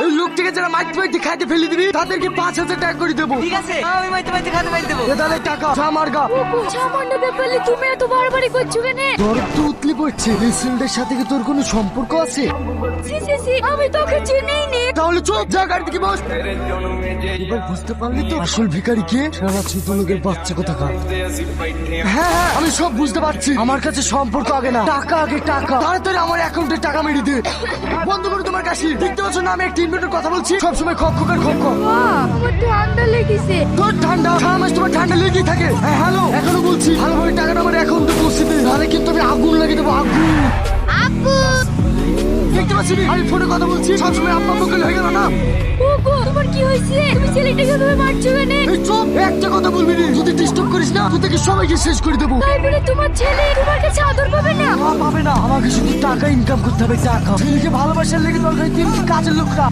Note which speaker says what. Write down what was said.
Speaker 1: এই লোকটাকে যারা মাইতে মাইতে খাইতে ফেলে দিবি তাদেরকে 5,000 টাকা করে দেবো।
Speaker 2: ঠিক আছে, আমি মাইতে মাইতে খাতে ফেলে দেবো।
Speaker 1: এ তাহলে টাকা আমার গা।
Speaker 3: সামান্য ব্যাপারে তুমি এত বাড়াবাড়ি করছো কেন?
Speaker 1: তোর তো উতলি পড়ছে। এই ছেলেটার সাথে কি তোর কোনো সম্পর্ক আছে?
Speaker 3: ছি ছি ছি, আমি তোকে চিনিই নে।
Speaker 1: তাহলে চুপ যা, গাড়ি থেকে বস। এবার বুঝতে পারলি তো আসল ভিখারি কে? সারা ছোট লোকের বাচ্চা কোথাকার। হ্যাঁ হ্যাঁ, আমি সব বুঝতে পারছি। আমার কাছে সম্পর্ক আগে না, টাকা আগে। টাকা তাড়াতাড়ি আমার অ্যাকাউন্টে টাকা মেরে দে। বন্ধ করে তোমার কাশি। দেখতে পাচ্ছ না আমি একটা ইনভেন্টর কথা বলছি? সবসময় খক খকের খক খক।
Speaker 3: আমার ঠান্ডা লেগেছে।
Speaker 1: তোর ঠান্ডা মাস তোমার ঠান্ডা লেগেই থাকে। হ্যাঁ হ্যালো, এখনো বলছি ভালোভাবে টাকাটা আমার অ্যাকাউন্টে পৌঁছে দে, নাহলে কিন্তু আমি আগুন লাগিয়ে দেবো, আগুন।
Speaker 3: আব্বু,
Speaker 1: দেখতে পাচ্ছি আমি ফোনে কথা বলছি, সবসময় আব্বা বকলে হয়ে গেল না।
Speaker 3: ওগো তোমার কি হয়েছে? তুমি ছেলেটাকে ভাবে মারছো কেন?
Speaker 1: এই চুপ, একটা কথা বলবি না। যদি ডিস্টার্ব করিস না তোদেরকে সবাইকে শেষ করে দেবো।
Speaker 3: তাই বলে তোমার ছেলে তোমার কাছে আদর পাবে না?
Speaker 1: পাবে না, আমাকে শুধু টাকা ইনকাম করতে হবে, টাকা। ছেলেকে ভালোবাসার লেগে দরকার তিনটি কাজের লোকরা।